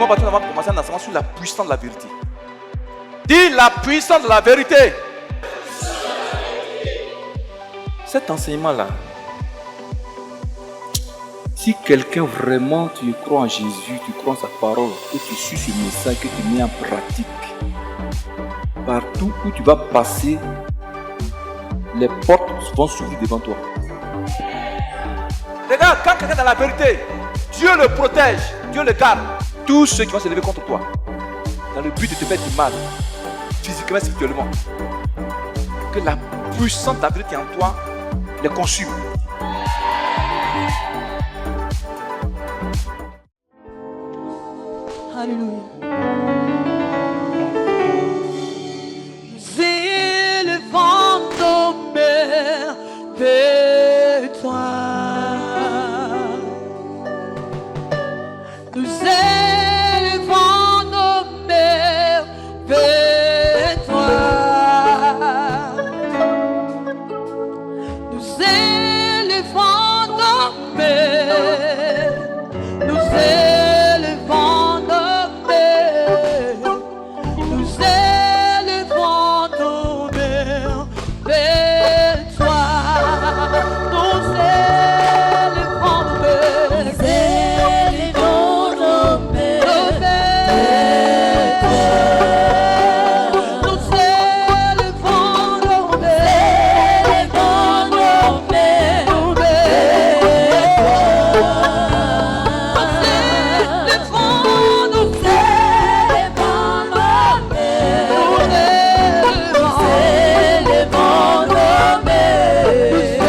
Demain matin, on va commencer un enseignement sur la puissance de la vérité. Dis la puissance de la vérité. Cet enseignement-là, si quelqu'un vraiment tu crois en Jésus, tu crois en sa parole, que tu suis ce message, que tu mets en pratique, partout où tu vas passer, les portes vont s'ouvrir devant toi. Regarde, quand quelqu'un est dans la vérité, Dieu le protège, Dieu le garde. Tous ceux qui vont se lever contre toi, dans le but de te faire du mal, physiquement, spirituellement, que la puissance de la vérité en toi les consume. Alléluia. Nous élevons nos mères vers toi. Nous élevons nos mères vers toi. Nous élevons nos mères. Nous élevons nos mères. Nous élevons nos mères vers toi. Nous élevons nos mères. Nous élevons nos mères vers toi. Nous élevons nos mères. Élevons nos mères vers toi. Nous élevons nos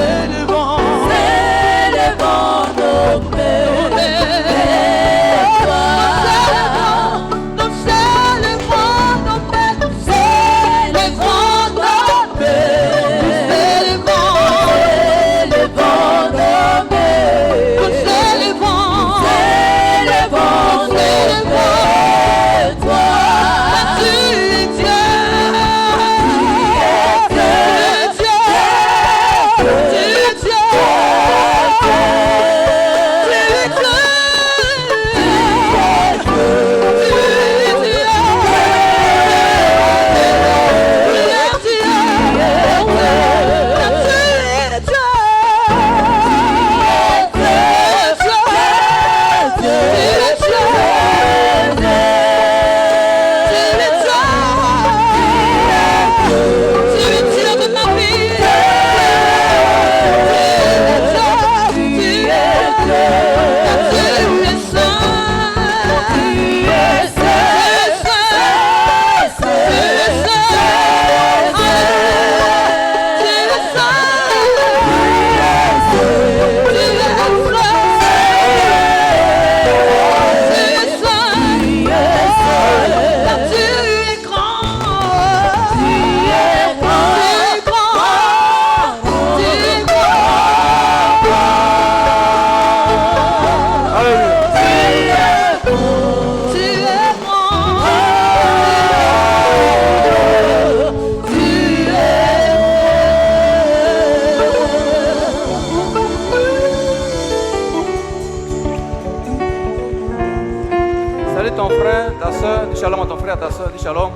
Salut ton frère, ta soeur, dis shalom à ton frère, ta soeur, dis shalom.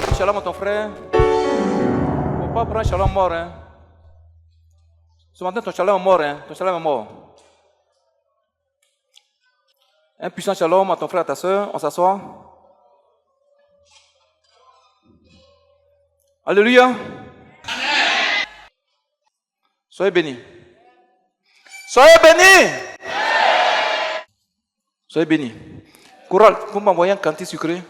Dis shalom à ton frère. Faut pas prendre shalom mort, hein. Ce matin, ton shalom est mort, hein. Ton shalom est mort. Un puissant shalom à ton frère, à ta soeur. On s'assoit. Alléluia. Soyez bénis. Soyez bénis. Soyez bénis. Courage, vous m'envoyez un cantique sucré.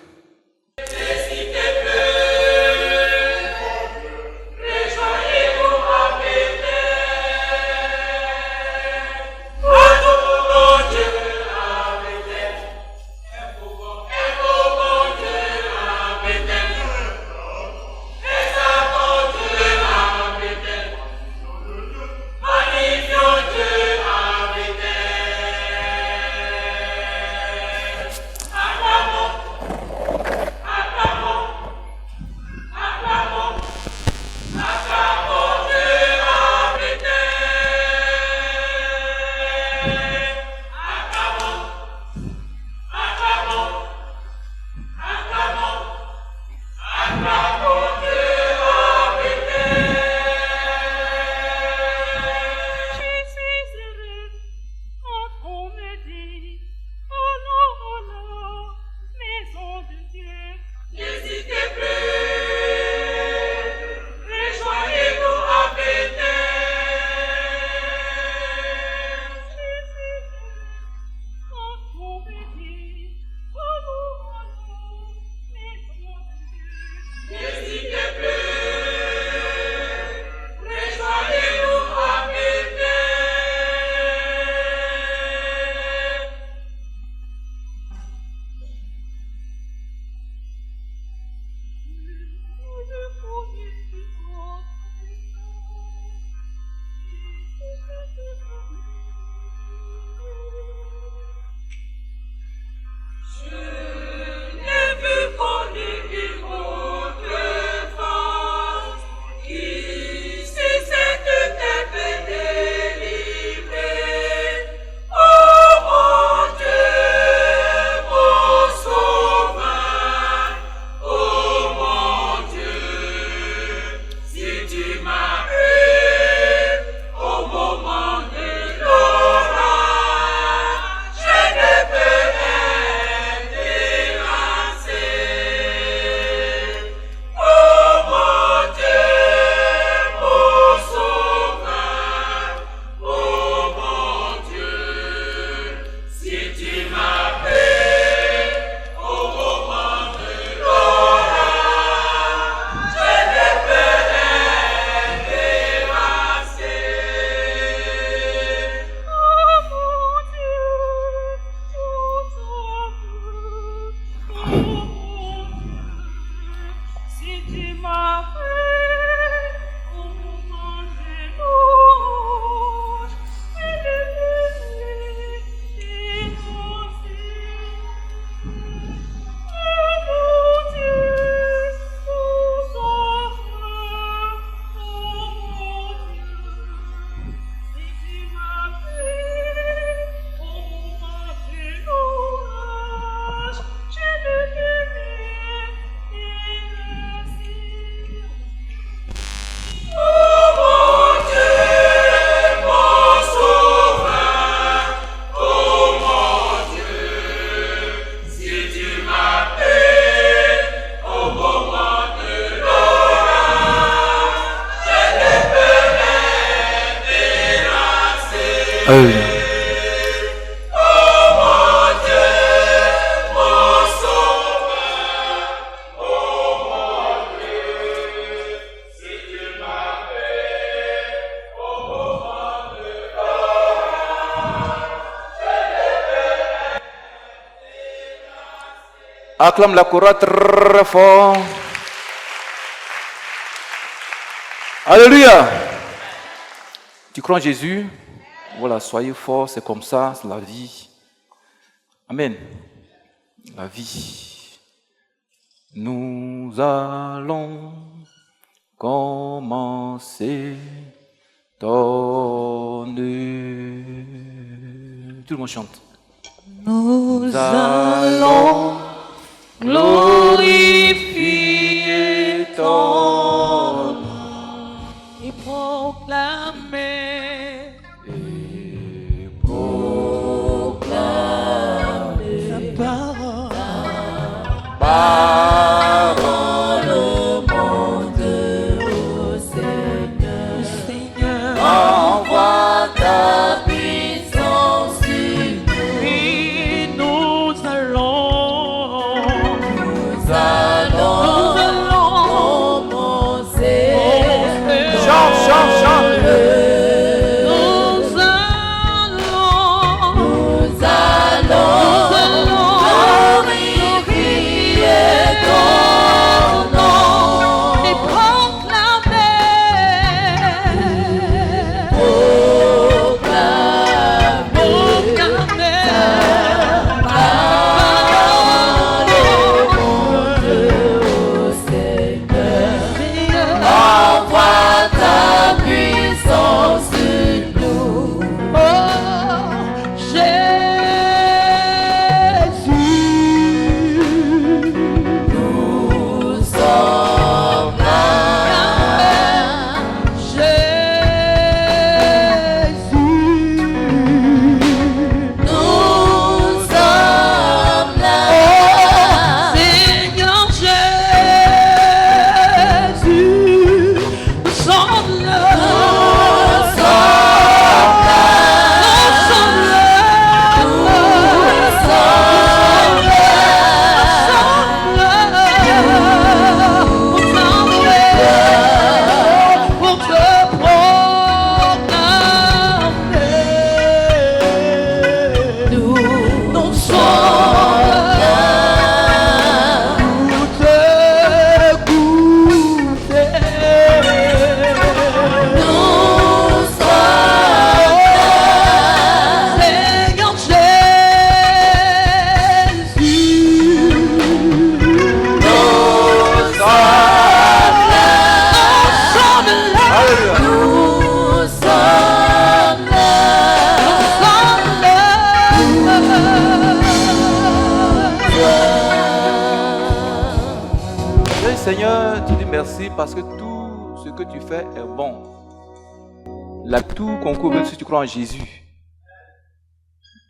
Alléluia. Acclame la chorale très fort. Alléluia. Tu crois en Jésus? Voilà, soyez forts, c'est comme ça, c'est la vie. Amen. La vie. Nous allons commencer ton œuvre. Tout le monde chante. Nous allons glorifier ton nom et proclamer ta parole au monde, au Seigneur. Envoie ta puissance sur nous. Et nous allons commencer. Chante, chante, chante. Nous allons glorifier ton nom et envoie ta puissance sur nous. Oh, Jésus, nous sommes là. Jésus, nous sommes là. Seigneur Jésus, nous sommes là. Pour te proclamer, nous sommes là pour t'écouter. Nous sommes là, Seigneur Jésus. Nous sommes là. Alléluia. Nous sommes là. Seigneur, tu dis merci parce que tout ce que tu fais est bon. Tout concourt même si tu crois en Jésus.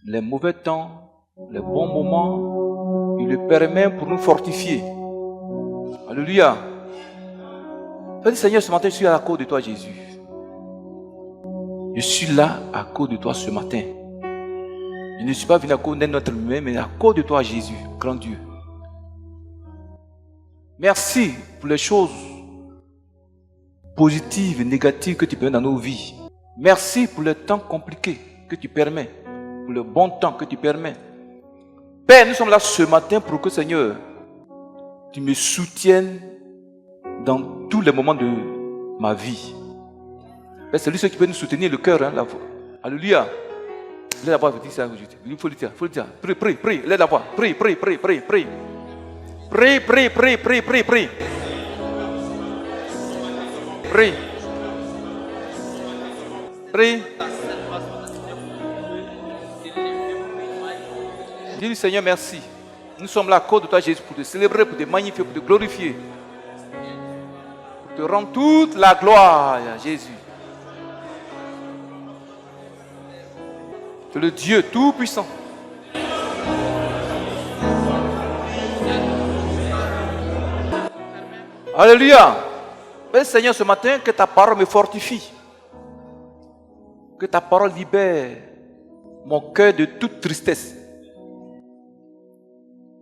Les mauvais temps, les bons moments, il le permet pour nous fortifier. Alléluia. Seigneur, ce matin, je suis à cause de toi, Jésus. Je suis là à cause de toi ce matin. Je ne suis pas venu à cause d'un autre humain, mais à cause de toi, Jésus, grand Dieu. Merci pour les choses positives et négatives que tu permets dans nos vies. Merci pour le temps compliqué que tu permets, pour le bon temps que tu permets. Père, nous sommes là ce matin pour que, Seigneur, tu me soutiennes dans tous les moments de ma vie. Père, c'est lui qui peut nous soutenir le cœur, la voix. Alléluia. Laisse la voix, il faut le dire, prie, laisse la voix, prie. Prie. Dis-lui, Seigneur, merci. Nous sommes là à cause de toi, Jésus, pour te célébrer, pour te magnifier, pour te glorifier. Pour te rendre toute la gloire, Jésus. Tu es le Dieu tout-puissant. Alléluia. Père Seigneur, ce matin, que ta parole me fortifie. Que ta parole libère mon cœur de toute tristesse.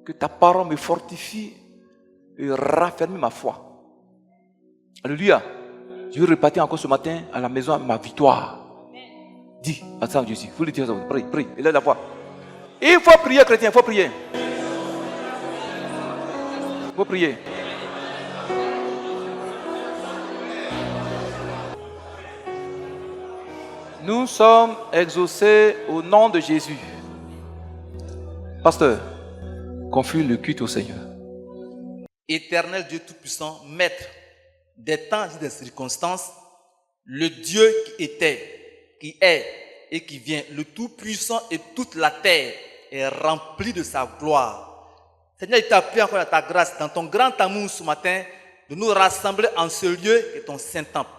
Que ta parole me fortifie et raffermit ma foi. Alléluia. Je veux repartir encore ce matin à la maison ma victoire. Dis à ça Jésus. Vous le dire, prie, prie. Il est la voix. Il faut prier, chrétien, il faut prier. Il faut prier. Nous sommes exaucés au nom de Jésus. Pasteur, confie le culte au Seigneur. Éternel Dieu Tout-Puissant, Maître des temps et des circonstances, le Dieu qui était, qui est et qui vient, le Tout-Puissant et toute la terre est remplie de sa gloire. Seigneur, il t'a pris encore à ta grâce, dans ton grand amour ce matin, de nous rassembler en ce lieu et ton Saint-Temple.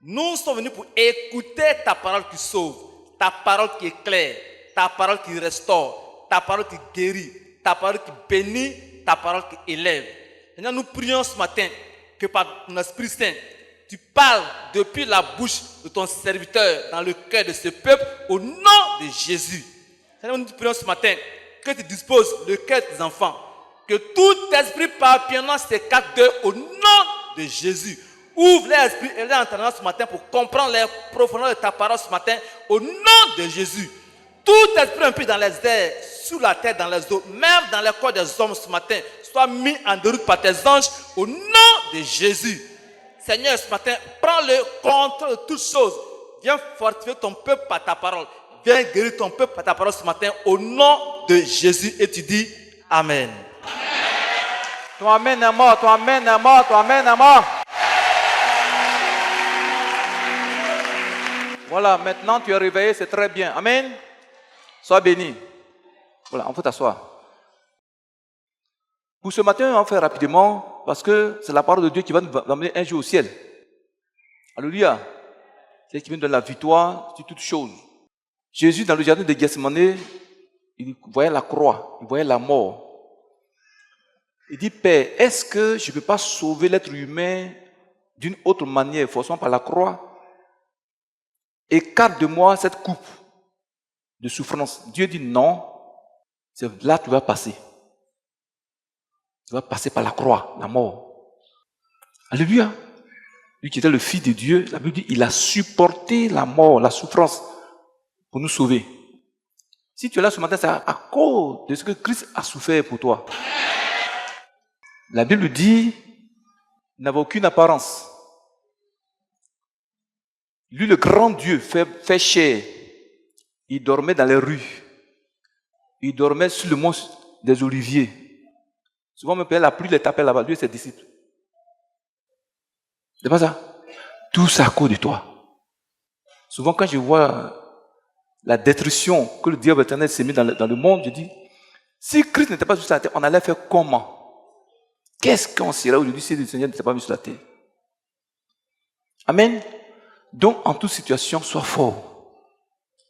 Nous sommes venus pour écouter ta parole qui sauve, ta parole qui éclaire, ta parole qui restaure, ta parole qui guérit, ta parole qui bénit, ta parole qui élève. Seigneur, nous prions ce matin que par ton Esprit Saint, tu parles depuis la bouche de ton serviteur dans le cœur de ce peuple au nom de Jésus. Seigneur, nous prions ce matin que tu disposes le cœur de tes enfants, que tout esprit papillonnant s'écarte d'eux au nom de Jésus. Ouvre l'esprit et leur entendement ce matin pour comprendre les profondeurs de ta parole ce matin au nom de Jésus. Tout esprit impur dans les airs, sous la terre, dans les eaux, même dans les corps des hommes ce matin, soit mis en déroute par tes anges au nom de Jésus. Seigneur, ce matin, prends-le contrôle de toutes choses. Viens fortifier ton peuple par ta parole. Viens guérir ton peuple par ta parole ce matin au nom de Jésus. Et tu dis Amen. Ton amen est mort, ton amen est mort, ton amen est mort. Voilà, maintenant tu es réveillé, c'est très bien. Amen. Sois béni. Voilà, on peut t'asseoir. Pour ce matin, on va faire rapidement parce que c'est la parole de Dieu qui va nous amener un jour au ciel. Alléluia. C'est qui vient de la victoire sur toutes choses. Jésus, dans le jardin de Gethsémane, il voyait la croix, il voyait la mort. Il dit, Père, est-ce que je ne peux pas sauver l'être humain d'une autre manière, forcément par la croix? Écarte de moi cette coupe de souffrance. Dieu dit non, c'est là que tu vas passer. Tu vas passer par la croix, la mort. Alléluia. Lui qui était le Fils de Dieu, la Bible dit, il a supporté la mort, la souffrance pour nous sauver. Si tu es là ce matin, c'est à cause de ce que Christ a souffert pour toi. La Bible dit, il n'avait aucune apparence. Lui, le grand Dieu, fait chair. Il dormait dans les rues. Il dormait sur le mont des Oliviers. Souvent, même la pluie les tapait là-bas, lui et ses disciples. C'est pas ça? Tout ça à cause de toi. Souvent, quand je vois la destruction que le diable éternel s'est mis dans le monde, je dis, si Christ n'était pas sur la terre, on allait faire comment? Qu'est-ce qu'on serait aujourd'hui si le Seigneur n'était pas mis sur la terre? Amen. Donc, en toute situation, sois fort.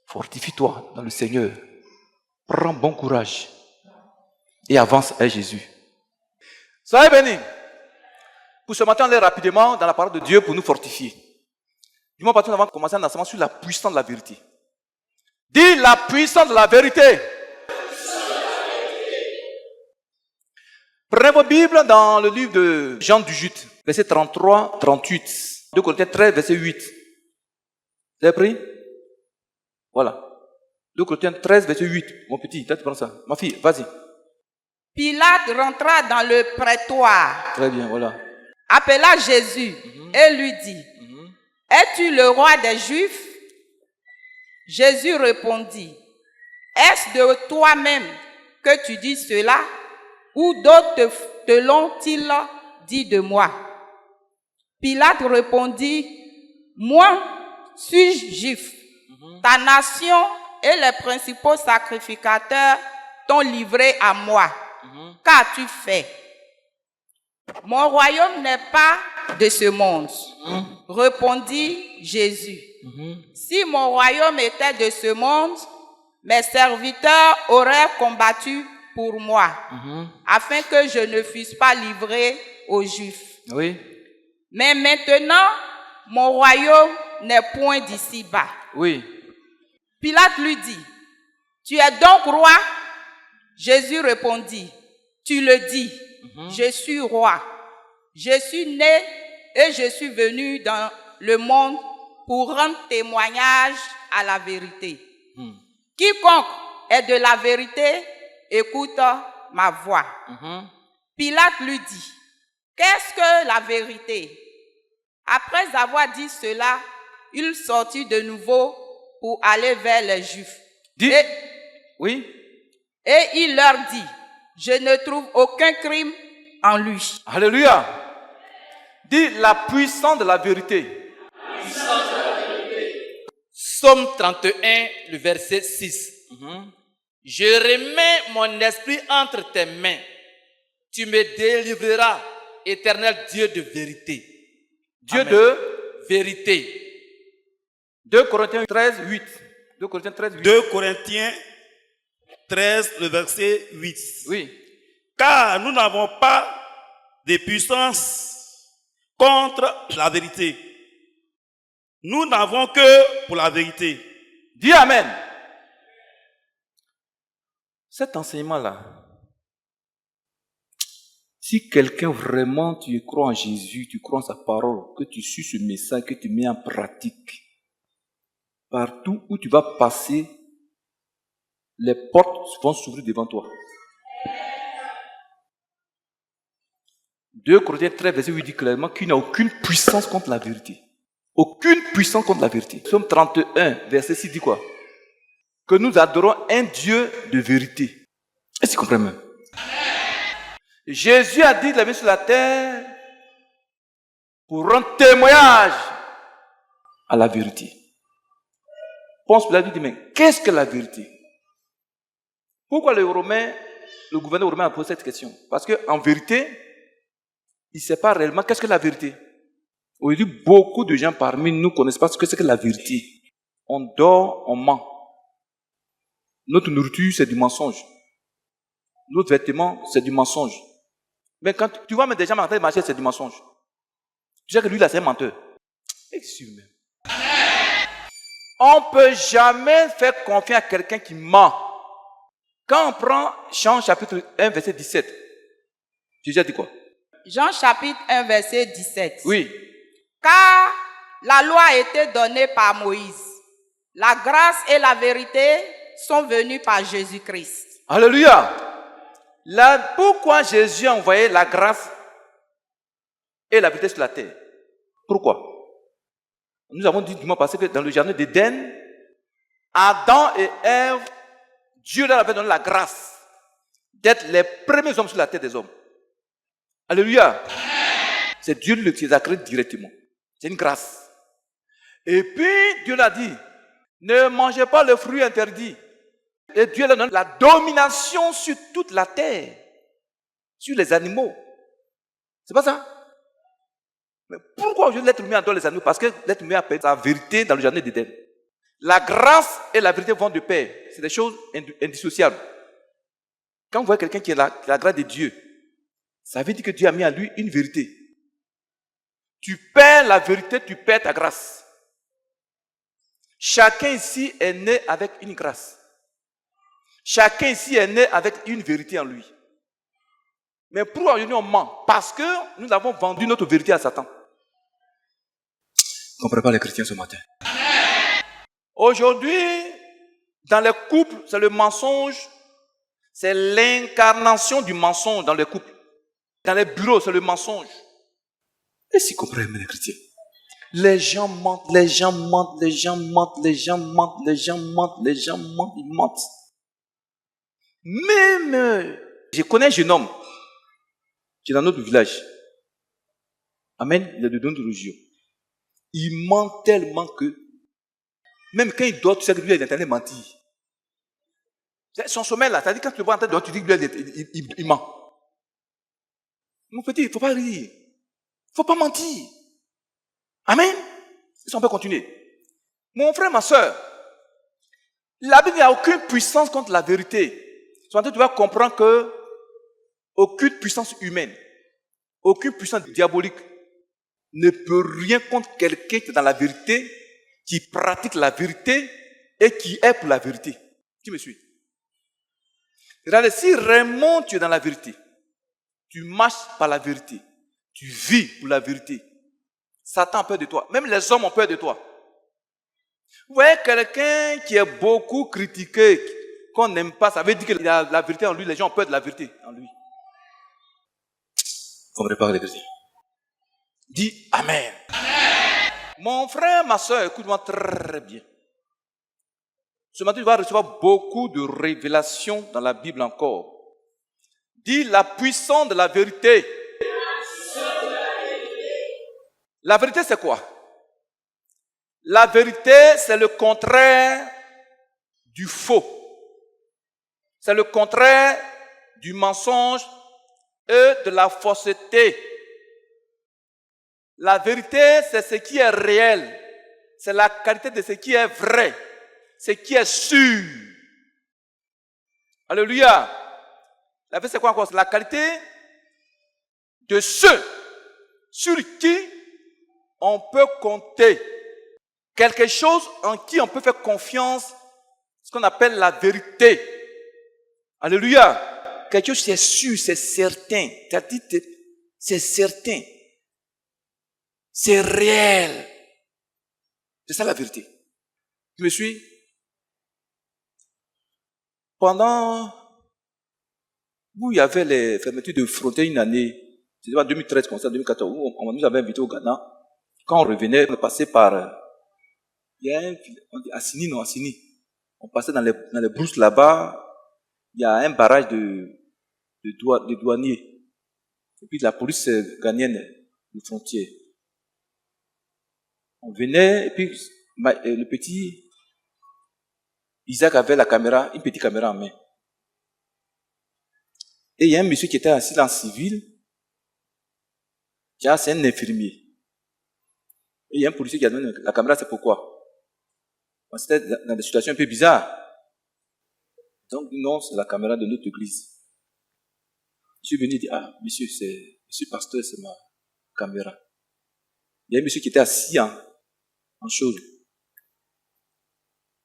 Fortifie-toi dans le Seigneur. Prends bon courage. Et avance avec Jésus. Soyez bénis. Pour ce matin, on est rapidement dans la parole de Dieu pour nous fortifier. Du moins, nous avons commencé un enseignement sur la puissance de la vérité. Dis la puissance de la vérité. Prenez vos Bibles dans le livre de Jean du Jute, verset 33, 38. 2 Corinthiens 13, verset 8. Vous avez pris? Voilà. 2 Corinthiens 13, verset 8. Mon petit, toi tu prends ça. Ma fille, vas-y. Pilate rentra dans le prétoire, Très bien, voilà. appela Jésus et lui dit, es-tu le roi des Juifs? Jésus répondit, est-ce de toi-même que tu dis cela? Ou d'autres te l'ont-ils dit de moi? Pilate répondit, moi, suis-je juif? Ta nation et les principaux sacrificateurs t'ont livré à moi. Qu'as-tu fait? Mon royaume n'est pas de ce monde. Répondit Jésus. Si mon royaume était de ce monde, mes serviteurs auraient combattu pour moi, afin que je ne fusse pas livré aux Juifs. Oui. Mais maintenant, mon royaume n'est point d'ici-bas. Oui. Pilate lui dit, tu es donc roi? Jésus répondit, tu le dis, je suis roi. Je suis né et je suis venu dans le monde pour rendre témoignage à la vérité. Quiconque est de la vérité, écoute ma voix. Pilate lui dit, qu'est-ce que la vérité? Après avoir dit cela, il sortit de nouveau pour aller vers les Juifs. Oui. Et il leur dit, je ne trouve aucun crime en lui. Alléluia. Dis la puissance de la vérité. Psaume 31, le verset 6. Je remets mon esprit entre tes mains. Tu me délivreras, éternel Dieu de vérité. Dieu Amen. de Vérité. 2 Corinthiens 13, 8. 2 Corinthiens 13, 8. 2 Corinthiens 13, le verset 8. Oui. Car nous n'avons pas de puissance contre la vérité. Nous n'avons que pour la vérité. Dis Amen. Cet enseignement-là, si quelqu'un vraiment tu crois en Jésus, tu crois en sa parole, que tu suis ce message, que tu mets en pratique, partout où tu vas passer, les portes vont s'ouvrir devant toi. 2 Corinthiens 13, verset 8 dit clairement qu'il n'y a aucune puissance contre la vérité. Aucune puissance contre la vérité. Psaume 31, verset 6 dit quoi? Que nous adorons un Dieu de vérité. Est-ce que tu comprends même? Jésus a dit qu'il est venu sur la terre pour rendre témoignage à la vérité. Ponce Pilate dit, mais qu'est-ce que la vérité? Pourquoi le gouverneur romain a posé cette question? Parce qu'en vérité, il ne sait pas réellement qu'est-ce que la vérité. Aujourd'hui, beaucoup de gens parmi nous ne connaissent pas ce que c'est que la vérité. On dort, on ment. Notre nourriture, c'est du mensonge. Notre vêtement, c'est du mensonge. Mais quand tu vois des gens en train de marcher, c'est du mensonge. Tu sais que lui, là, c'est un menteur. Excuse moi. On ne peut jamais faire confiance à quelqu'un qui ment. Quand on prend Jean chapitre 1, verset 17, Jésus a dit quoi? Jean chapitre 1, verset 17. Oui. Car la loi a été donnée par Moïse. La grâce et la vérité sont venues par Jésus-Christ. Alléluia. Pourquoi Jésus a envoyé la grâce et la vérité sur la terre? Pourquoi? Nous avons dit dimanche passé que dans le jardin d'Éden, Adam et Ève, Dieu leur avait donné la grâce d'être les premiers hommes sur la terre des hommes. Alléluia. C'est Dieu qui les a créés directement. C'est une grâce. Et puis, Dieu l'a dit, ne mangez pas le fruit interdit. Et Dieu leur donne la domination sur toute la terre, sur les animaux. C'est pas ça? Mais pourquoi aujourd'hui l'être humain adore les animaux? Parce que l'être humain a perdu sa vérité dans le jardin d'Éden. La grâce et la vérité vont de pair. C'est des choses indissociables. Quand vous voyez quelqu'un qui a la grâce de Dieu, ça veut dire que Dieu a mis en lui une vérité. Tu perds la vérité, tu perds ta grâce. Chacun ici est né avec une grâce. Chacun ici est né avec une vérité en lui. Mais pourquoi aujourd'hui on ment? Parce que nous avons vendu notre vérité à Satan. Ne comprenez pas les chrétiens ce matin. Aujourd'hui, dans les couples, c'est le mensonge. C'est l'incarnation du mensonge dans les couples. Dans les bureaux, c'est le mensonge. Est-ce que vous comprenez les chrétiens? Les gens mentent, les gens mentent, les gens mentent, les gens mentent, les gens mentent, les gens mentent, ils mentent. Même, je connais un jeune homme qui est dans notre village. Amen, il est de notre religion. Il ment tellement que, même quand il dort, tu sais que lui, il est en train de mentir. Son sommeil là, c'est-à-dire quand tu le vois en train de dormir, tu dis que lui, il ment. Mon petit, il ne faut pas rire. Il ne faut pas mentir. Amen. Si on peut continuer. Mon frère, ma soeur, la Bible n'a aucune puissance contre la vérité. Tu vas comprendre que aucune puissance humaine, aucune puissance diabolique ne peut rien contre quelqu'un qui est dans la vérité qui pratique la vérité et qui est pour la vérité. Qui me suit? Regardez, si vraiment tu es dans la vérité, tu marches par la vérité, tu vis pour la vérité, Satan a peur de toi. Même les hommes ont peur de toi. Vous voyez quelqu'un qui est beaucoup critiqué, qu'on n'aime pas, ça veut dire qu'il a la vérité en lui, les gens ont peur de la vérité en lui. Faut me réparer les vérités. Dis Amen. Amen. Mon frère, ma soeur, écoute-moi très bien. Ce matin, tu vas recevoir beaucoup de révélations dans la Bible encore. Dis la puissance de la vérité. La vérité, c'est quoi? La vérité, c'est le contraire du faux. C'est le contraire du mensonge et de la fausseté. La vérité, c'est ce qui est réel. C'est la qualité de ce qui est vrai. Ce qui est sûr. Alléluia. La vérité, c'est quoi encore? C'est la qualité de ceux sur qui on peut compter. Quelque chose en qui on peut faire confiance, ce qu'on appelle la vérité. Alléluia. Quelque chose c'est sûr, c'est certain. C'est certain. C'est réel. C'est ça la vérité. Tu me suis? Pendant où il y avait les fermetures de frontières une année, c'était en 2013, comme ça, 2014, où on nous avait invités au Ghana. Quand on revenait, on passait par... Il y a on dit Assini. On passait dans les brousses là-bas. Il y a un barrage de douaniers. Et puis la police ghanéenne, les frontières. On venait, et puis le petit Isaac avait la caméra, une petite caméra en main. Et il y a un monsieur qui était assis en civil. C'est un infirmier. Et il y a un policier qui a donné la caméra, c'est pourquoi? C'était dans des situations un peu bizarres. Donc, non, c'est la caméra de notre église. Je suis venu dire, monsieur, monsieur pasteur, c'est ma caméra. Il y a un monsieur qui était assis en chose,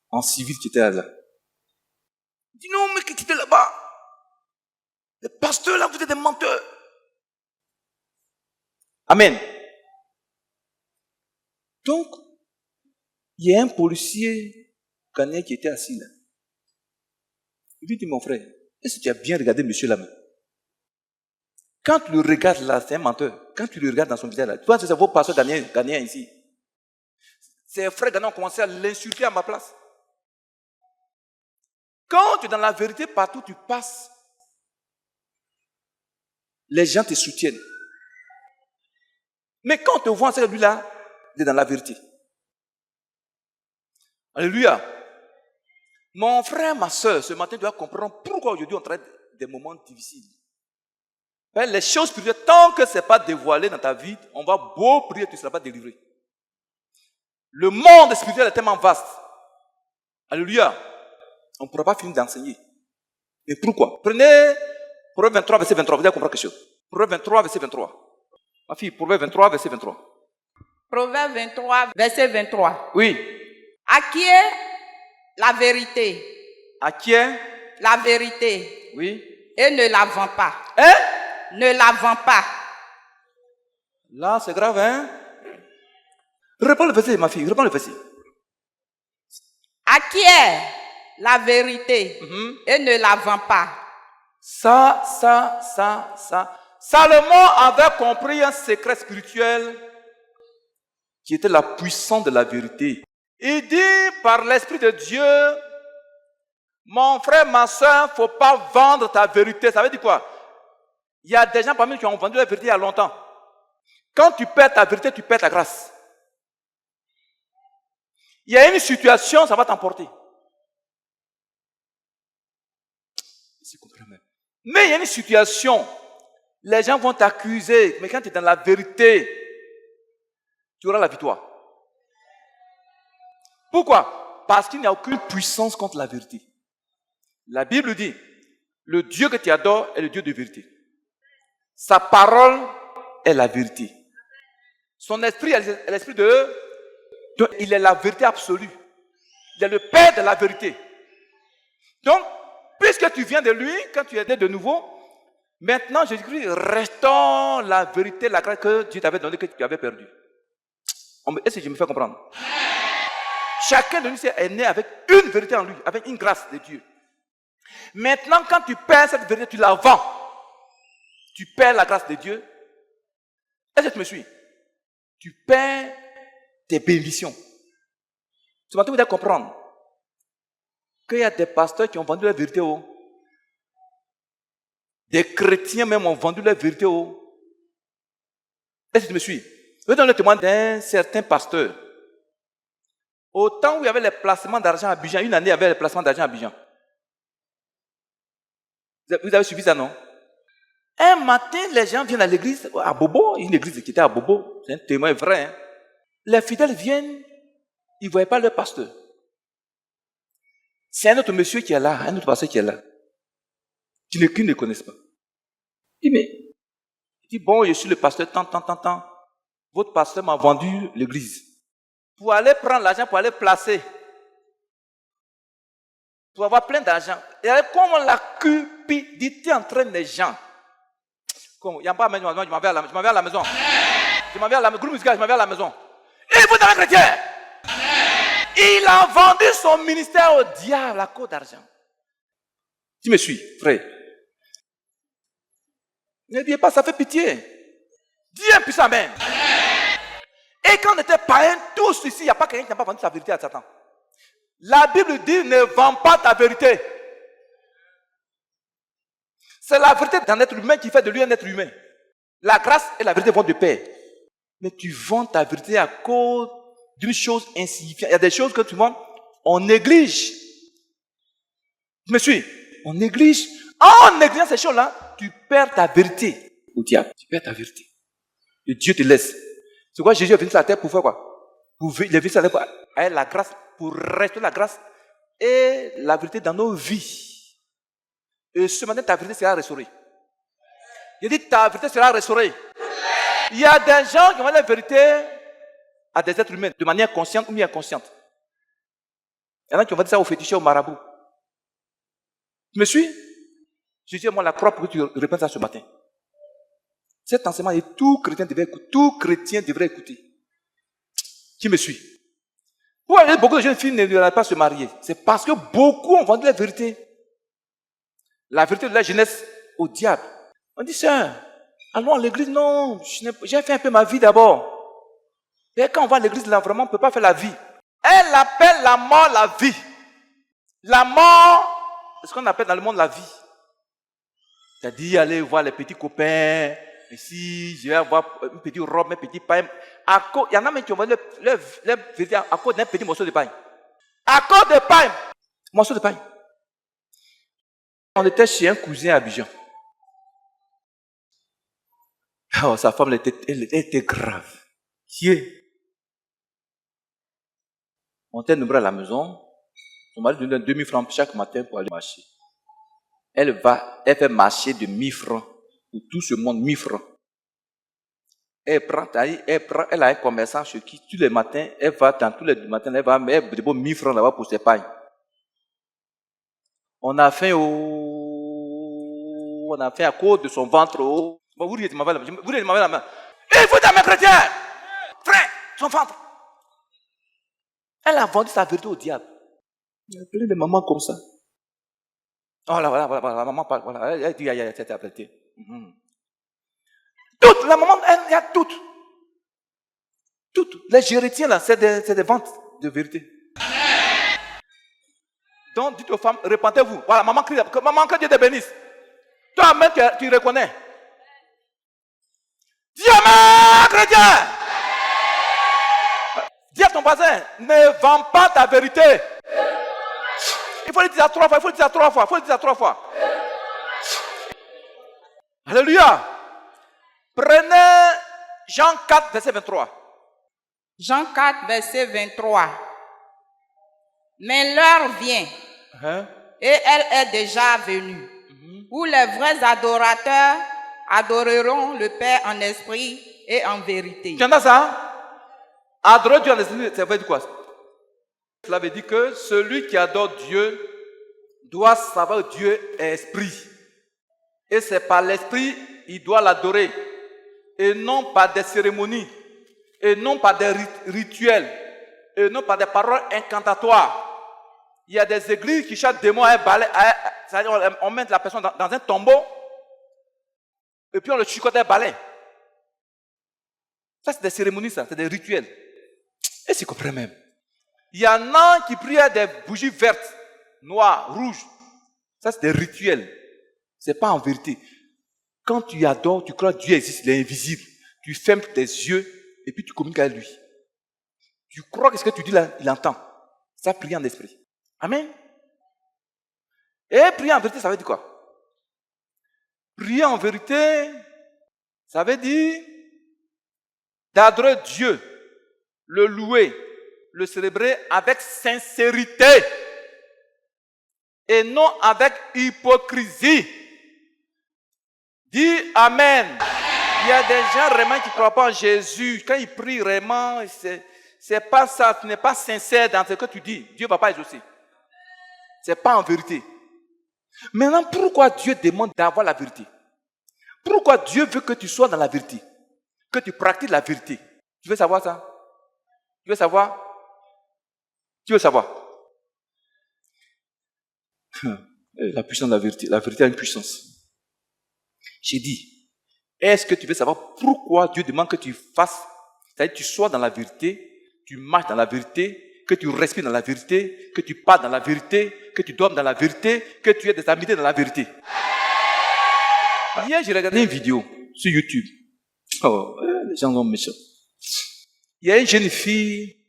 en civil qui était là. Il dit, non, mais qui était là-bas? Les pasteurs, là, vous êtes des menteurs. Amen. Donc, il y a un policier ghanéen qui était assis là. Il lui dit, mon frère, est-ce que tu as bien regardé monsieur là-même? Quand tu le regardes là, c'est un menteur. Quand tu le regardes dans son visage là, tu vois que c'est vos pasteurs ghanéens ici. Ses frères ghanéens ont commencé à l'insulter à ma place. Quand tu es dans la vérité, partout où tu passes, les gens te soutiennent. Mais quand on te voit, c'est lui-là, il est dans la vérité. Alléluia. Mon frère, ma soeur, ce matin, tu dois comprendre pourquoi aujourd'hui on traite des moments difficiles. Les choses spirituelles, tant que ce n'est pas dévoilé dans ta vie, on va beau prier, tu ne seras pas délivré. Le monde spirituel est tellement vaste. Alléluia. On ne pourra pas finir d'enseigner. Mais pourquoi? Prenez Proverbe 23, verset 23, vous allez comprendre quelque chose. Proverbe 23, verset 23. Ma fille, Proverbe 23, verset 23. Proverbe 23, verset 23. Oui. À qui est la vérité? À qui est la vérité? Oui. Et ne la vends pas. Hein? Ne la vends pas. Là, c'est grave, hein? Réponds le verset, ma fille, réponds le verset. À qui est la vérité? Et ne la vends pas. Ça. Salomon avait compris un secret spirituel qui était la puissance de la vérité. Il dit par l'Esprit de Dieu, mon frère, ma soeur, il ne faut pas vendre ta vérité. Ça veut dire quoi? Il y a des gens parmi nous qui ont vendu la vérité il y a longtemps. Quand tu perds ta vérité, tu perds ta grâce. Il y a une situation, ça va t'emporter. Mais il y a une situation, les gens vont t'accuser, mais quand tu es dans la vérité, tu auras la victoire. Pourquoi? Parce qu'il n'y a aucune puissance contre la vérité. La Bible dit, le Dieu que tu adores est le Dieu de vérité. Sa parole est la vérité. Son esprit est l'esprit de Donc, il est la vérité absolue. Il est le Père de la vérité. Donc, puisque tu viens de lui, quand tu es né de nouveau, maintenant, Jésus-Christ restaure la vérité, la grâce que Dieu t'avait donnée, que tu avais perdue. Est-ce que je me fais comprendre? Chacun de nous est né avec une vérité en lui, avec une grâce de Dieu. Maintenant, quand tu perds cette vérité, tu la vends. Tu perds la grâce de Dieu. Est-ce que tu me suis? Tu perds tes bénédictions. Ce matin, vous devez comprendre qu'il y a des pasteurs qui ont vendu la vérité haut. Des chrétiens même ont vendu la vérité haut. Est-ce que tu me suis? Je vais donner le témoignage d'un certain pasteur. Au temps où il y avait les placements d'argent à Abidjan, une année, il y avait les placements d'argent à Abidjan. Vous avez suivi ça, non? Un matin, les gens viennent à l'église, à Bobo, une église qui était à Bobo, c'est un témoin vrai. Hein? Les fidèles viennent, ils ne voyaient pas leur pasteur. C'est un autre monsieur qui est là, un autre pasteur qui est là, qu'ils ne connaissent pas. Il dit, bon, je suis le pasteur, tant. Votre pasteur m'a vendu l'église. Pour aller prendre l'argent, pour aller placer. Pour avoir plein d'argent. Et comment la cupidité entraîne les gens. Comme, il n'y a pas à la maison, je m'en vais à la maison. Je m'en vais à la maison. Groupe musical, je m'en vais à la maison. Et vous êtes un chrétien. Il a vendu son ministère au diable à cause d'argent. Tu me suis, frère? Ne dis pas, ça fait pitié. Dis un puissant amen. Et quand on était païens, tous ici, il n'y a pas quelqu'un qui n'a pas vendu sa vérité à Satan. La Bible dit, ne vends pas ta vérité. C'est la vérité d'un être humain qui fait de lui un être humain. La grâce et la vérité vont de pair. Mais tu vends ta vérité à cause d'une chose insignifiante. Il y a des choses que tu vends, on néglige. Tu me suis? On néglige. En négligeant ces choses-là, tu perds ta vérité au diable. Tu perds ta vérité. Et Dieu te laisse. C'est quoi Jésus est venu sur la terre pour faire quoi? Il est venu sur la terre pour avoir la grâce, pour restaurer la grâce et la vérité dans nos vies. Et ce matin, ta vérité sera restaurée. Il dit, ta vérité sera restaurée. Il y a des gens qui ont la vérité à des êtres humains, de manière consciente ou inconsciente. Il y en a qui ont dit ça au féticheur, au marabout. Tu me suis? Je dis, moi, la croix pour que tu répondes ça ce matin. Cet enseignement, tout chrétien devrait écouter. Qui me suit? Pourquoi beaucoup de jeunes filles ne veulent pas se marier? C'est parce que beaucoup ont vendu la vérité. La vérité de la jeunesse au diable. On dit, sœur, allons à l'église. Non, j'ai fait un peu ma vie d'abord. Et quand on va à l'église, là, vraiment, on ne peut pas faire la vie. Elle appelle la mort la vie. La mort, c'est ce qu'on appelle dans le monde la vie. C'est-à-dire aller voir les petits copains. Ici, je vais avoir une petite robe, un petit pain. Il y en a même qui ont vendu leur vérité à cause d'un petit morceau de pain. À cause de pain. Morceau de pain. On était chez un cousin à Abidjan. Oh, sa femme, elle était grave. Qui est? On était nombreux à la maison. Son mari donnait 2000 francs chaque matin pour aller marcher. Elle fait marcher de 1000 francs. Pour tout ce monde, 1000 francs. Elle a un commerçant chez qui, tous les matins, elle va, dans tous les matins, elle va mettre 1000 francs là-bas pour ses pailles. On a fait à cause de son ventre. Bon, vous dites, m'avez la main. Il faut d'amener chrétien! Frère, son ventre. Elle a vendu sa vérité au diable. Il y a plein de mamans comme ça. Oh là, voilà, la maman parle, voilà, elle dit, il y a cette vérité. Toutes, la maman, il y a toutes. Toutes. Les chrétiens là, c'est des ventes de vérité. Donc, dites aux femmes, répentez-vous. Voilà, maman crie, maman, que Dieu te bénisse. Toi-même, tu reconnais. Dis amen, chrétien. Dis à ton voisin, ne vends pas ta vérité. Il faut le dire 3 fois, il faut le dire 3 fois. Alléluia. Prenez Jean 4, verset 23. Jean 4, verset 23. Mais l'heure vient, et elle est déjà venue, où les vrais adorateurs adoreront le Père en esprit et en vérité. Tu entends ça? Adorer Dieu en esprit, ça veut dire quoi? Cela veut dire que celui qui adore Dieu doit savoir que Dieu est esprit. Et c'est par l'esprit il doit l'adorer. Et non par des cérémonies. Et non par des rituels. Et non par des paroles incantatoires. Il y a des églises qui chaque démon a un balai. C'est-à-dire on met la personne dans un tombeau. Et puis on le chicote un balai. Ça c'est des cérémonies, ça. C'est des rituels. Et c'est compris même. Il y en a qui prient à des bougies vertes, noires, rouges. Ça, c'est des rituels. Ce n'est pas en vérité. Quand tu adores, tu crois que Dieu existe, il est invisible. Tu fermes tes yeux et puis tu communiques avec lui. Tu crois que ce que tu dis là, il entend. Ça, prier en esprit. Amen. Et prier en vérité, ça veut dire quoi? Prier en vérité, ça veut dire d'adorer Dieu, le louer, le célébrer avec sincérité et non avec hypocrisie. Dis Amen. Il y a des gens vraiment qui ne croient pas en Jésus. Quand ils prient vraiment, c'est pas ça, tu n'es pas sincère dans ce que tu dis. Dieu ne va pas exaucer. Ce n'est pas en vérité. Maintenant, pourquoi Dieu demande d'avoir la vérité? Pourquoi Dieu veut que tu sois dans la vérité? Que tu pratiques la vérité? Tu veux savoir ça? Tu veux savoir? Tu veux savoir? La puissance de la vérité. La vérité a une puissance. J'ai dit, est-ce que tu veux savoir pourquoi Dieu demande que tu fasses, c'est-à-dire que tu sois dans la vérité, tu marches dans la vérité, que tu respires dans la vérité, que tu parles dans la vérité, que tu dormes dans la vérité, que tu aies des amitiés dans la vérité. Hier, j'ai regardé une vidéo sur YouTube. Oh, les gens sont méchants. Il y a une jeune fille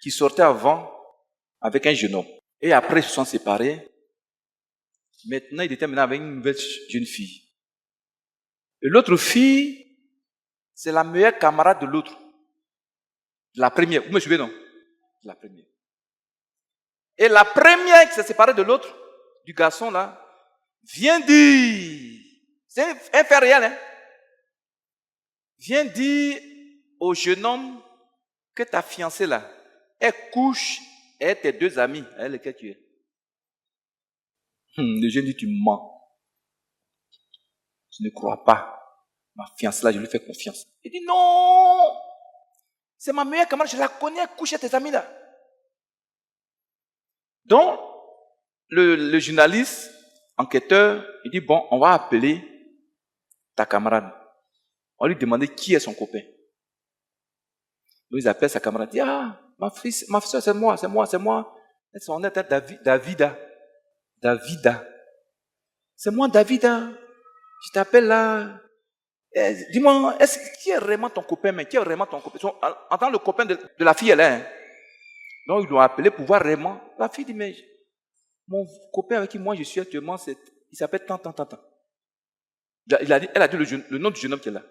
qui sortait avant avec un jeune homme. Et après, ils se sont séparés. Maintenant, il était avec une nouvelle jeune fille. Et l'autre fille, c'est la meilleure camarade de l'autre. La première. Vous me suivez, non? La première. Et la première qui s'est séparée de l'autre, du garçon là, vient dire, c'est un fait réel, hein? Vient dire au jeune homme que ta fiancée là, elle couche avec tes deux amis, avec lesquels tu es. Le jeune dit, tu mens. Je ne crois pas. Ma fiancée là, je lui fais confiance. Il dit, non, c'est ma meilleure camarade, je la connais, elle couche avec tes amis là. Donc, le journaliste, enquêteur, il dit, bon, on va appeler ta camarade. On lui demandait qui est son copain. Donc, ils appellent sa camarade, il dit, ah, ma soeur, c'est moi. On est Davida. C'est moi, Davida. Je t'appelle là. Dis-moi, qui est vraiment ton copain, mais qui est vraiment ton copain? En tant que le copain de la fille, elle est. Hein? Donc, ils l'ont appelé pour voir vraiment. La fille dit, mais mon copain avec qui moi je suis actuellement, il s'appelle tant. Elle a dit le nom du jeune homme qui est là.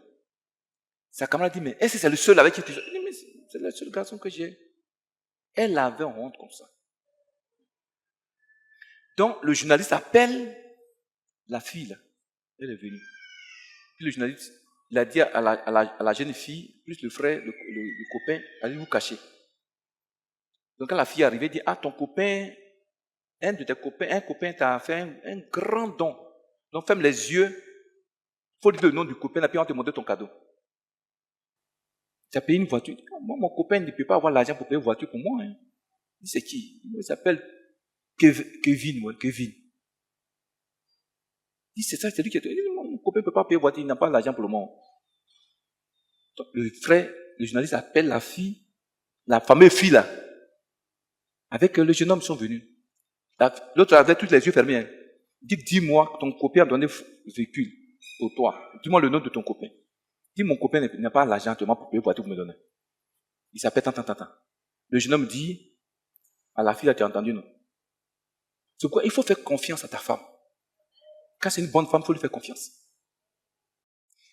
Sa camarade dit, mais est-ce que c'est le seul avec qui tu es? Il dit, mais c'est le seul garçon que j'ai. Elle avait honte comme ça. Donc, le journaliste appelle la fille là. Elle est venue. Puis le journaliste, il a dit à la jeune fille, plus le frère, le copain, allez vous cacher. Donc quand la fille est arrivée, elle dit, ah, ton copain, un de tes copains, un copain t'a fait un grand don. Donc ferme les yeux, il faut dire le nom du copain, et puis on va te montrer ton cadeau. Tu as payé une voiture. Moi, mon copain ne peut pas avoir l'argent pour payer une voiture pour moi. Hein. Il dit, c'est qui? Il s'appelle Kevin. Il dit, c'est ça, c'est lui qui est... Il dit, mon copain ne peut pas payer une voiture, il n'a pas l'argent pour le moment. Donc, le frère, le journaliste appelle la fille, la fameuse fille là. Avec le jeune homme, ils sont venus. L'autre avait tous les yeux fermés. Hein. Il dit, dis-moi, ton copain a donné véhicule pour toi. Dis-moi le nom de ton copain. Dis, mon copain n'a pas l'argent actuellement pour payer une voiture pour me donner. Il s'appelle tant. Le jeune homme dit, à la fille là, tu as entendu, non? C'est quoi? Il faut faire confiance à ta femme. Quand c'est une bonne femme, il faut lui faire confiance.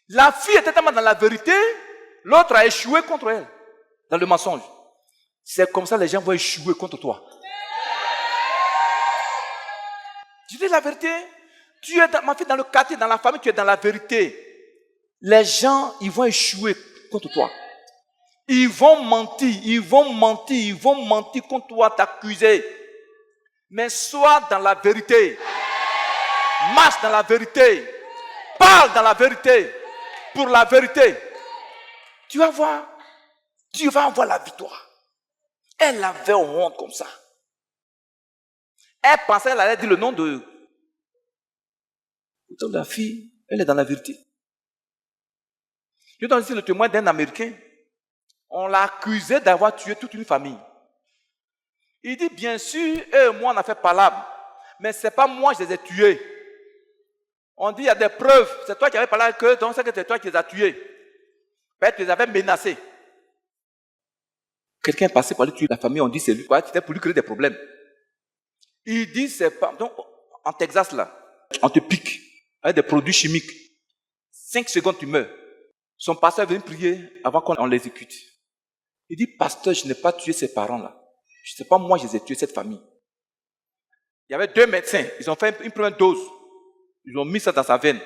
La fille était tellement dans la vérité, l'autre a échoué contre elle, dans le mensonge. C'est comme ça que les gens vont échouer contre toi. Tu dis la vérité. Tu es, ma fille, dans le quartier, dans la famille, tu es dans la vérité. Les gens, ils vont échouer contre toi. Ils vont mentir, ils vont mentir, ils vont mentir contre toi, t'accuser. Mais sois dans la vérité. Marche dans la vérité. Parle dans la vérité. Pour la vérité. Tu vas voir. Tu vas avoir la victoire. Elle avait honte comme ça. Elle pensait qu'elle allait dire le nom de... Pourtant, la fille, elle est dans la vérité. Je donne ici le témoin d'un Américain. On l'a accusé d'avoir tué toute une famille. Il dit, bien sûr, eux et moi, on a fait palabre. Mais ce n'est pas moi, je les ai tués. On dit, il y a des preuves. C'est toi qui avais parlé avec eux, donc c'est que c'est toi qui les as tués. Peut-être que tu les avais menacés. Quelqu'un est passé par lui tuer la famille, on dit, c'est lui. C'était pour lui créer des problèmes. Il dit, c'est pas... Donc, en Texas, là, on te pique avec des produits chimiques. 5 secondes, tu meurs. Son pasteur vient prier avant qu'on l'exécute. Il dit, pasteur, je n'ai pas tué ses parents-là. Je ne sais pas, moi, je les ai tués, cette famille. Il y avait 2 médecins. Ils ont fait une première dose. Ils ont mis ça dans sa veine.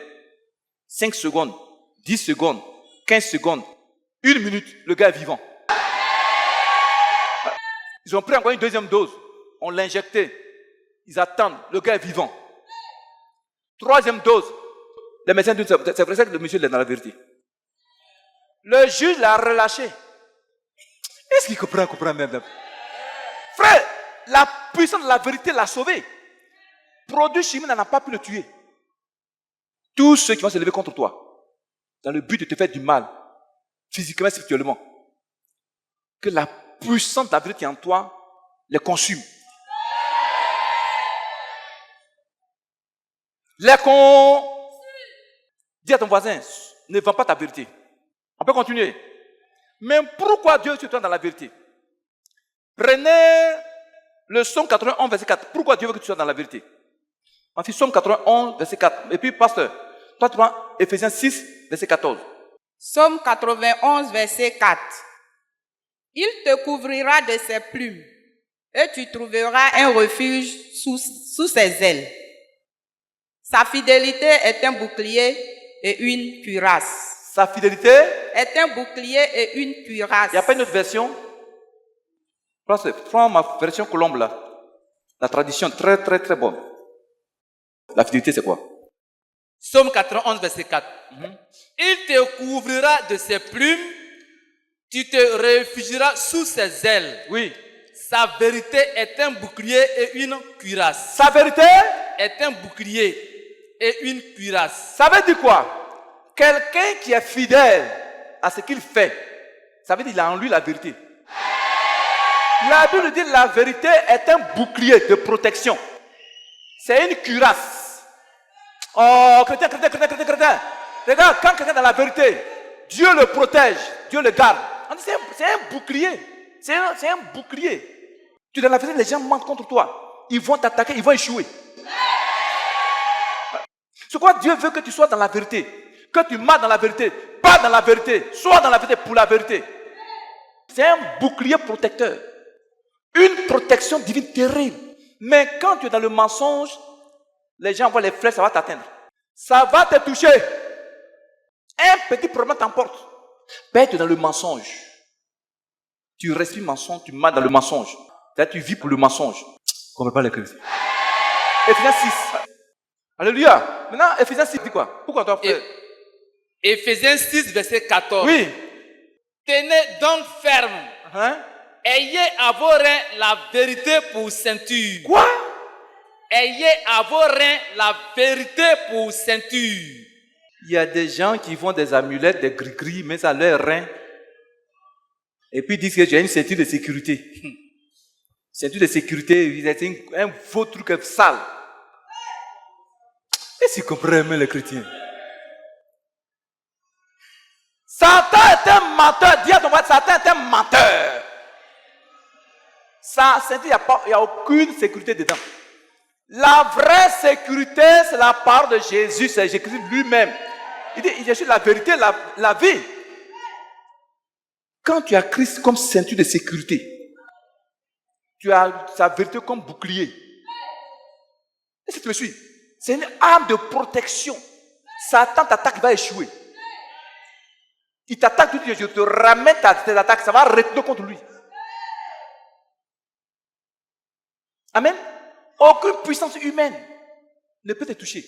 5 secondes, 10 secondes, 15 secondes, 1 minute, le gars est vivant. Ils ont pris encore une deuxième dose. On l'a injecté. Ils attendent. Le gars est vivant. 3e dose. Les médecins disent, c'est vrai que le monsieur est dans la vérité. Le juge l'a relâché. Est-ce qu'il comprend même? Frère, la puissance de la vérité l'a sauvé. Produit chimique n'a pas pu le tuer. Tous ceux qui vont se lever contre toi, dans le but de te faire du mal, physiquement, spirituellement, que la puissance de la vérité qui est en toi les consume. Dis à ton voisin, ne vends pas ta vérité. On peut continuer. Mais pourquoi Dieu se trouve dans la vérité? Prenez le Psaume 91, verset 4. Pourquoi Dieu veut que tu sois dans la vérité? On fait Psaume 91, verset 4. Et puis, pasteur, toi tu prends Ephésiens 6, verset 14. Psaume 91, verset 4. Il te couvrira de ses plumes et tu trouveras un refuge sous ses ailes. Sa fidélité est un bouclier et une cuirasse. Sa fidélité est un bouclier et une cuirasse. Il n'y a pas une autre version? Prends ma version colombe là. La tradition très très très bonne. La fidélité c'est quoi? Psaume 91, verset 4. Il te couvrira de ses plumes, tu te réfugieras sous ses ailes. Oui. Sa vérité est un bouclier et une cuirasse. Sa vérité est un bouclier et une cuirasse. Ça veut dire quoi? Quelqu'un qui est fidèle à ce qu'il fait, ça veut dire qu'il a en lui la vérité. La Bible dit la vérité est un bouclier de protection. C'est une cuirasse. Oh, chrétien. Regarde, quand quelqu'un est dans la vérité, Dieu le protège, Dieu le garde. On dit c'est un bouclier. C'est un bouclier. Tu es dans la vérité, les gens mentent contre toi. Ils vont t'attaquer, ils vont échouer. C'est quoi Dieu veut que tu sois dans la vérité? Que tu marches dans la vérité, pas dans la vérité, sois dans la vérité pour la vérité. C'est un bouclier protecteur. Une protection divine terrible. Mais quand tu es dans le mensonge, les gens voient les flèches, ça va t'atteindre. Ça va te toucher. Un petit problème t'emporte. Mais tu es dans le mensonge. Tu respires le mensonge, tu marches dans le mensonge. Là, tu vis pour le mensonge. On ne comprend pas les chrétiens. Ephésiens 6. Alléluia. Maintenant, Ephésiens 6 dit quoi? Pourquoi toi, frère? Ephésiens 6, verset 14. Oui. Tenez donc ferme. Ayez à vos reins la vérité pour ceinture. Quoi? Ayez à vos reins la vérité pour ceinture. Il y a des gens qui font des amulettes, des gris-gris, mais ça leur rein. Et puis ils disent que j'ai une ceinture de sécurité. Ceinture de sécurité, c'est un faux truc sale. Est-ce qu'ils comprennent les chrétiens? Satan est un menteur. Dis à ton voisin, Satan est un menteur. Ça, il n'y a aucune sécurité dedans. La vraie sécurité, c'est la part de Jésus, c'est Jésus lui-même. Il dit, je suis la vérité, la vie. Quand tu as Christ comme ceinture de sécurité, tu as sa vérité comme bouclier. Est-ce que tu me suis? C'est une arme de protection. Satan t'attaque, il va échouer. Il t'attaque, tu dis, je te ramène tes attaques, ça va retourner contre lui. Amen. Aucune puissance humaine ne peut te toucher.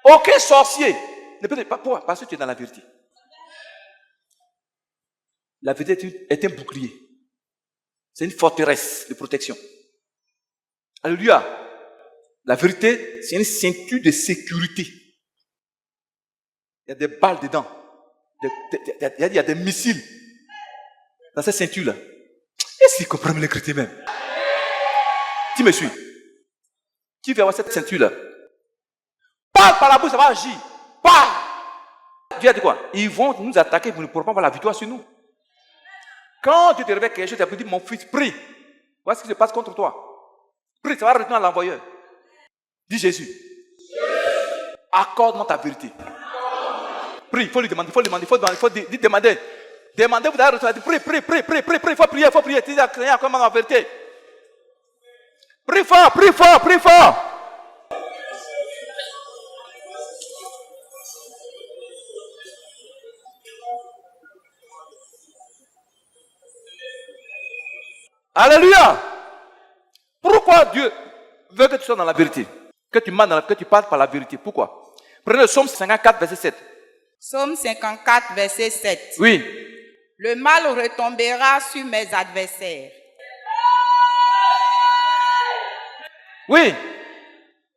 Aucun sorcier ne peut te... Pourquoi? Parce que tu es dans la vérité. La vérité est un bouclier. C'est une forteresse de protection. Alléluia. La vérité, c'est une ceinture de sécurité. Il y a des balles dedans. Il y a des missiles dans cette ceinture-là. Est-ce qu'ils comprennent les chrétiens même? Tu me suis? Tu vas voir cette ceinture-là. Parle par la bouche, ça va agir. Parle! Dieu a dit quoi? Ils vont nous attaquer, vous ne pourrez pas avoir la victoire sur nous. Quand tu te réveilles quelque chose, tu as dit, mon fils, prie. Voilà ce qui se passe contre toi. Prie, ça va retourner à l'envoyeur. Dis Jésus. Accorde-moi ta vérité. Prie, il faut lui demander, il faut demander. Demandez, vous allez retourner. Prie, il faut prier. Tu dis, Seigneur, comment la vérité? Prie fort. Alléluia. Pourquoi Dieu veut que tu sois dans la vérité? Que tu parles par la vérité. Pourquoi? Prenez le psaume 54, verset 7. Psaume 54, verset 7. Oui. Le mal retombera sur mes adversaires. Oui.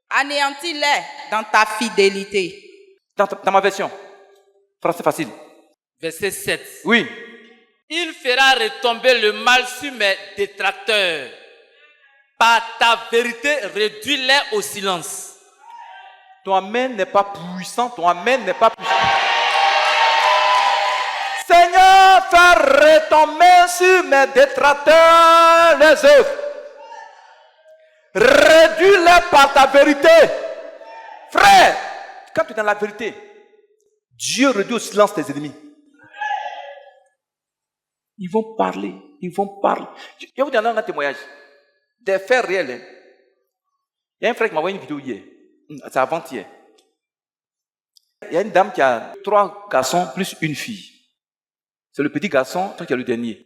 Anéantis-les dans ta fidélité. Dans ma version. Français facile. Verset 7. Oui. Il fera retomber le mal sur mes détracteurs. Par ta vérité, réduis-les au silence. Ton amen n'est pas puissant. Seigneur, fais retomber sur mes détracteurs les œuvres. Réduis-les par ta vérité. Frère, quand tu es dans la vérité, Dieu réduit au silence tes ennemis. Ils vont parler. Je vais vous donner un témoignage. Des faits réels. Hein. Il y a un frère qui m'a envoyé une vidéo hier. C'est avant-hier. Il y a une dame qui a 3 garçons plus une fille. C'est le petit garçon qui est le dernier.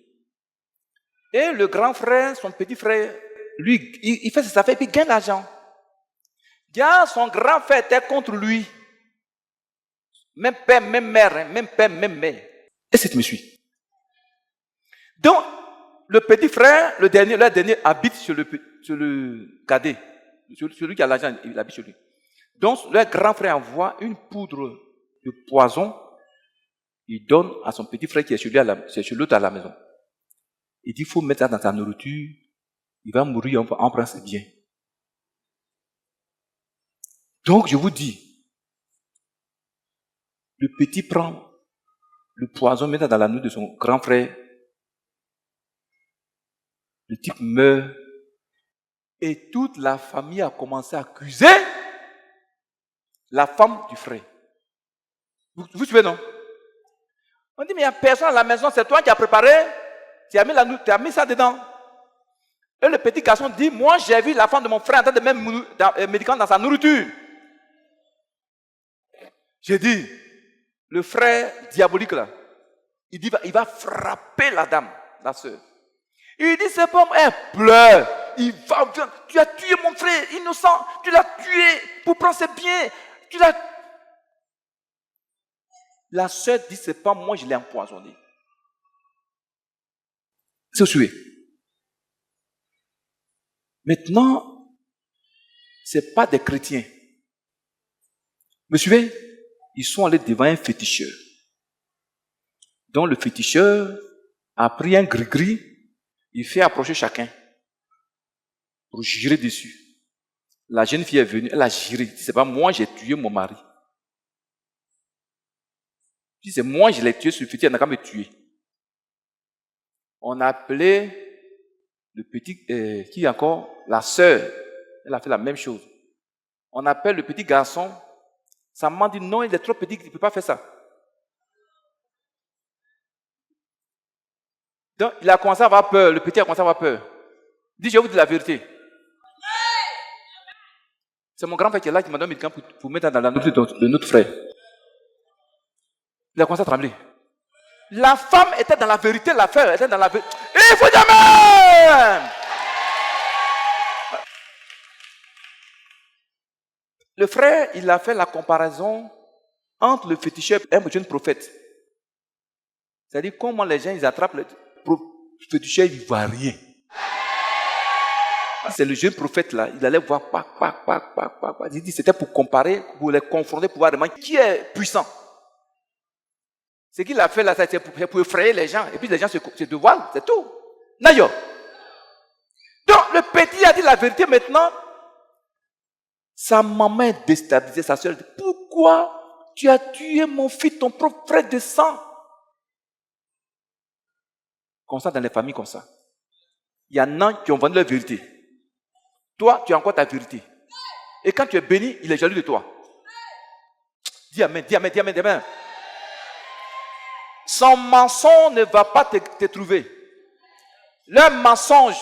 Et le grand frère, son petit frère, lui, il fait ses affaires et puis il gagne l'argent. Son grand frère était contre lui. Même père, même mère. Est-ce que tu me suis? Donc, le petit frère, le dernier habite sur le cadet. Celui qui a l'argent, il habite chez lui. Donc, le grand frère envoie une poudre de poison. Il donne à son petit frère qui est chez l'autre à la maison. Il dit, il faut mettre ça dans sa nourriture. Il va mourir, on prend ses biens. Donc, je vous dis, le petit prend le poison, met ça dans la nourriture de son grand frère. Le type meurt. Et toute la famille a commencé à accuser la femme du frère. Vous suivez, non? On dit, mais il n'y a personne à la maison, c'est toi qui as préparé, tu as mis ça dedans. Et le petit garçon dit, moi j'ai vu la femme de mon frère en train de mettre un médicament dans sa nourriture. J'ai dit, le frère diabolique là, il dit, il va frapper la dame, la soeur. Il dit, c'est pas moi, elle pleure. Tu as tué mon frère innocent, tu l'as tué pour prendre ses biens. La soeur dit, c'est pas moi, je l'ai empoisonné. C'est suivez. Maintenant, c'est pas des chrétiens. Me suivez? Ils sont allés devant un féticheur. Donc le féticheur a pris un gris-gris, il fait approcher chacun pour jurer dessus. La jeune fille est venue, elle a juré. C'est pas moi, j'ai tué mon mari. Si c'est moi, je l'ai tué, ce féticheur n'a qu'à me tuer. On a appelé le petit, qui est encore, la sœur. Elle a fait la même chose. On appelle le petit garçon. Sa maman dit non, il est trop petit, il ne peut pas faire ça. Donc, il a commencé à avoir peur. Le petit a commencé à avoir peur. Il dit, je vais vous dire la vérité. C'est mon grand frère qui est là qui m'a donné un médicament pour mettre dans la nourriture de notre frère. Il a commencé à trembler. La femme était dans la vérité, l'affaire était dans la vérité. Il faut dire amen. Le frère, il a fait la comparaison entre le féticheur et un jeune prophète. C'est-à-dire comment les gens ils attrapent le féticheur, il ne voit rien. C'est le jeune prophète là, il allait voir, il dit c'était pour comparer, pour les confronter, pour voir vraiment qui est puissant. Ce qu'il a fait là, c'est pour effrayer les gens. Et puis les gens se dévoilent, c'est tout. Nayo. Donc le petit a dit la vérité maintenant. Sa maman est déstabilisée, sa soeur dit, pourquoi tu as tué mon fils, ton propre frère de sang? Comme ça, dans les familles comme ça. Il y en a qui ont vendu leur vérité. Toi, tu as encore ta vérité. Et quand tu es béni, il est jaloux de toi. Dis amen, dis amen, dis amen, dis amen. Son mensonge ne va pas te trouver. Leur mensonge,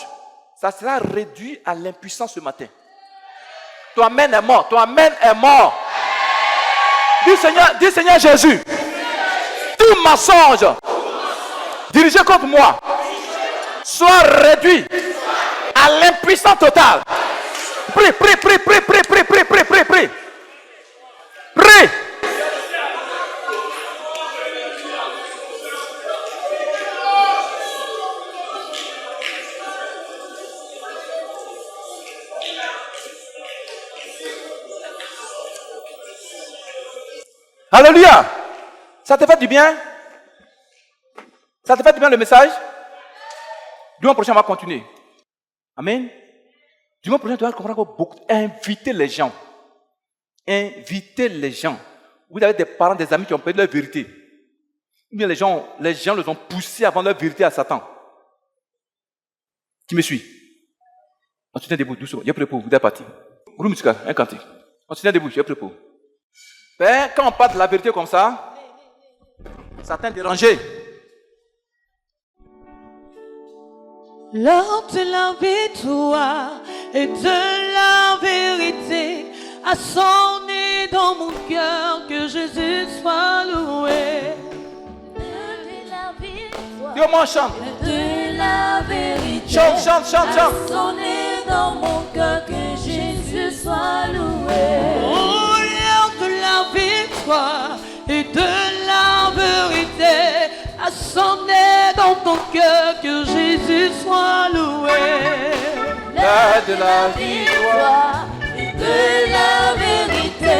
ça sera réduit à l'impuissance ce matin. Ton amen est mort, ton amen est mort. Dis Seigneur Jésus, tout mensonge dirigé contre moi soit réduit à l'impuissance totale. Prie, prie, prie, prie, prie, prie, prie, prie, prie, prie. Prie. Alléluia. Ça te fait du bien? Ça te fait du bien le message? Dimanche prochain, on va continuer. Amen. Dimanche prochain, tu vas comprendre beaucoup. Inviter les gens. Inviter les gens. Vous avez des parents, des amis qui ont perdu leur vérité. Ou bien les gens les ont poussés à vendre leur vérité à Satan. Qui me suit? On se tient debout, doucement. Il y a plus pour vous, vous êtes parti. Groupe musical, un cantique. On se tient debout, il y a plus pour. Ben, quand on parle de la vérité comme ça, Satan est dérangé. L'heure de la victoire et de la vérité a sonné dans mon cœur, que Jésus soit loué. L'heure de la victoire Dieu m'en chante. de la vérité Chante, chante, chante, chante. a sonné dans mon cœur, que Jésus soit loué. Oh, l'heure de la victoire et de la vérité a sonné dans ton cœur, que Jésus soit loué. L'heure de la victoire et de la vérité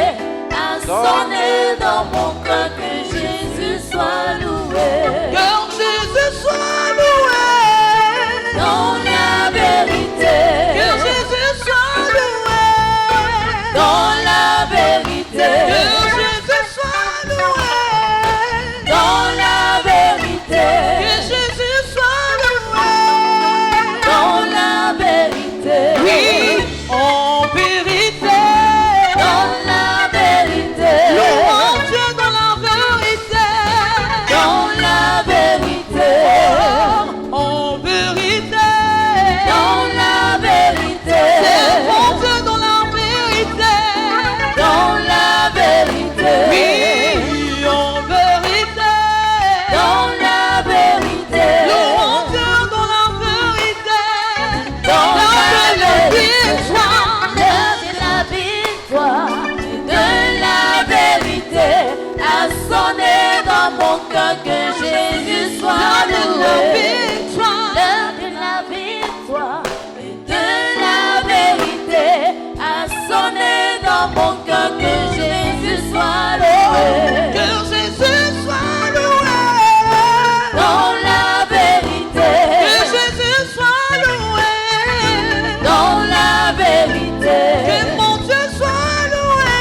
a sonné dans mon cœur, que Jésus soit loué. Que Jésus soit loué dans la vérité. Que Jésus soit loué dans la vérité. Que Jésus soit loué dans la vérité. Que Jésus soit loué dans la vérité. Oui, en vérité, dans la vérité. Louons Dieu dans la vérité, dans la vérité. En vérité, dans la vérité. Servons Dieu dans la vérité, dans la vérité. Oui, en vérité, dans la vérité. Louons Dieu dans la vérité, dans la victoire. De la victoire et de la vérité a sonné dans mon cœur, que Jésus soit loué. L'heure de la victoire et de la vérité a sonné dans mon cœur, que Jésus soit loué. Que Jésus soit loué dans la vérité. Que Jésus soit loué dans la vérité. Que mon Dieu soit loué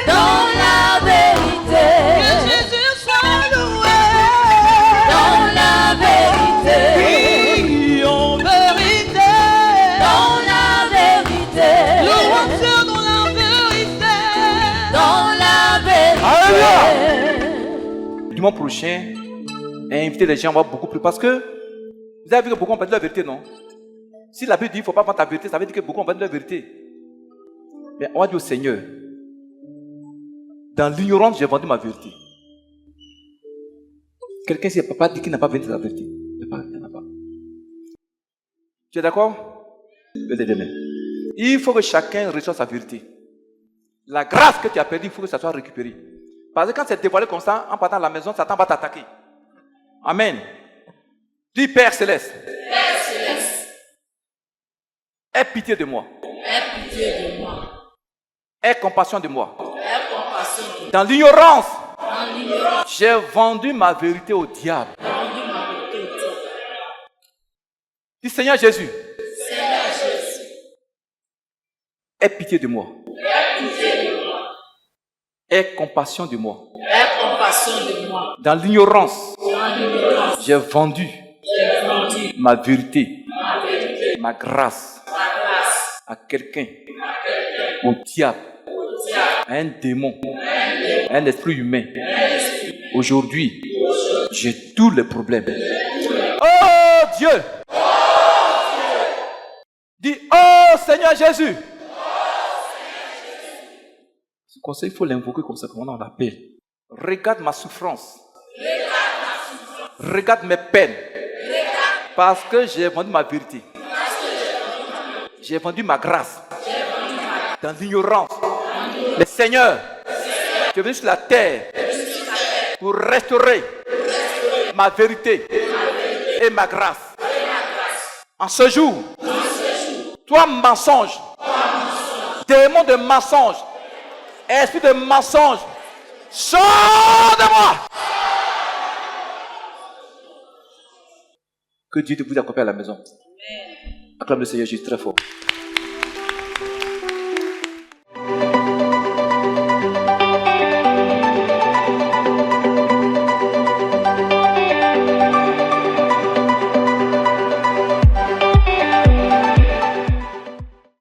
dans la vérité. Que Jésus soit loué dans la vérité. Oui, en vérité, dans la vérité. Louons Dieu dans la vérité, dans la vérité. Alléluia. Dimanche prochain, inviter les gens à voir beaucoup plus. Parce que vous avez vu que beaucoup ont perdu leur vérité, non? Si la Bible dit qu'il ne faut pas vendre ta vérité, ça veut dire que beaucoup ont perdu leur vérité. Mais on va dire au Seigneur, dans l'ignorance, j'ai vendu ma vérité. Quelqu'un ici, papa dit qu'il n'a pas besoin de la vérité. Il n'y en a pas. Tu es d'accord? Levez les mains. Il faut que chacun reçoive sa vérité. La grâce que tu as perdue, il faut que ça soit récupéré. Parce que quand c'est dévoilé comme ça, en partant de la maison, Satan va t'attaquer. Amen. Dis Père Céleste. Père Céleste, Aie pitié de moi. aie pitié de moi. Aie compassion de moi. Aie compassion de moi. Dans l'ignorance, Dans l'ignorance, j'ai vendu ma vérité au diable. j'ai rendu ma vérité au diable. Dis Seigneur Jésus, Seigneur Jésus, aie pitié de moi. aie pitié de moi. Aie compassion de moi. Aie compassion de moi. Dans l'ignorance, Dans l'ignorance, j'ai vendu j'ai vendu ma vérité, ma vérité, ma grâce ma grâce à quelqu'un, au diable, à un démon, à un esprit humain. Aujourd'hui, j'ai tous les problèmes. Oh Dieu! Dis, oh Seigneur Jésus! Ce conseil, il faut l'invoquer comme ça, comment on l'appelle. Regarde ma souffrance. Regarde mes peines. Parce que j'ai vendu ma vérité. J'ai vendu ma grâce. Dans l'ignorance. Mais Seigneur, tu es venu sur la terre pour restaurer ma vérité et ma grâce. En ce jour, toi mensonge, démon de mensonge, esprit de mensonge, sors de moi. Que Dieu te vous accompagne à la maison. Acclame le Seigneur Jésus très fort.